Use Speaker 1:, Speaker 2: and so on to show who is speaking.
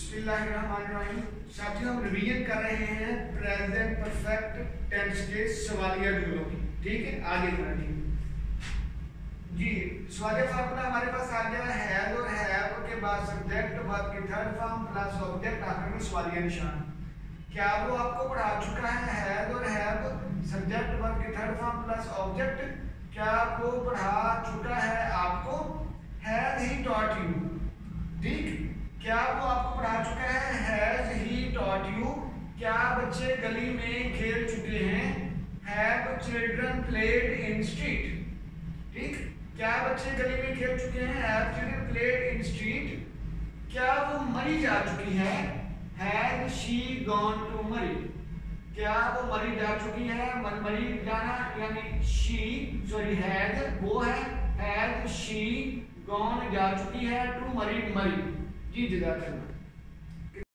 Speaker 1: बिस्मिल्लाहिर्रहमानिर्रहीम। साथियों, हम रिवीजन कर रहे हैं प्रेजेंट परफेक्ट टेंस के सवालिया जुमलों की। ठीक है, आगे बढ़ेंगे जी। सवालिया फार्मूला हमारे पास आ गया हैज और हैव के बाद सब्जेक्ट वर्ब की थर्ड फॉर्म प्लस ऑब्जेक्ट, आखिर में सवालिया निशान। क्या वो आपको पढ़ा चुका है? हैज और हैव सब्जेक्ट वर्ब की थर्ड फॉर्म प्लस ऑब्जेक्ट, क्या वो पढ़ा चुका है आपको? Has he taught you. ठीक, क्या वो आपको पढ़ा चुका है? Has he taught you. क्या बच्चे गली में खेल चुके हैं? Have children played in street. ठीक, क्या बच्चे गली में खेल चुके हैं? Have children played in street. क्या वो मरी जा चुकी है? हैज शी गॉन टू मरी। क्या वो मरी जा चुकी है? मरी जाना यानी शी, सॉरी हैज वो है, हैज शी गॉन जा चुकी है, टू मरी मरी। जी जज़ाकल्लाह।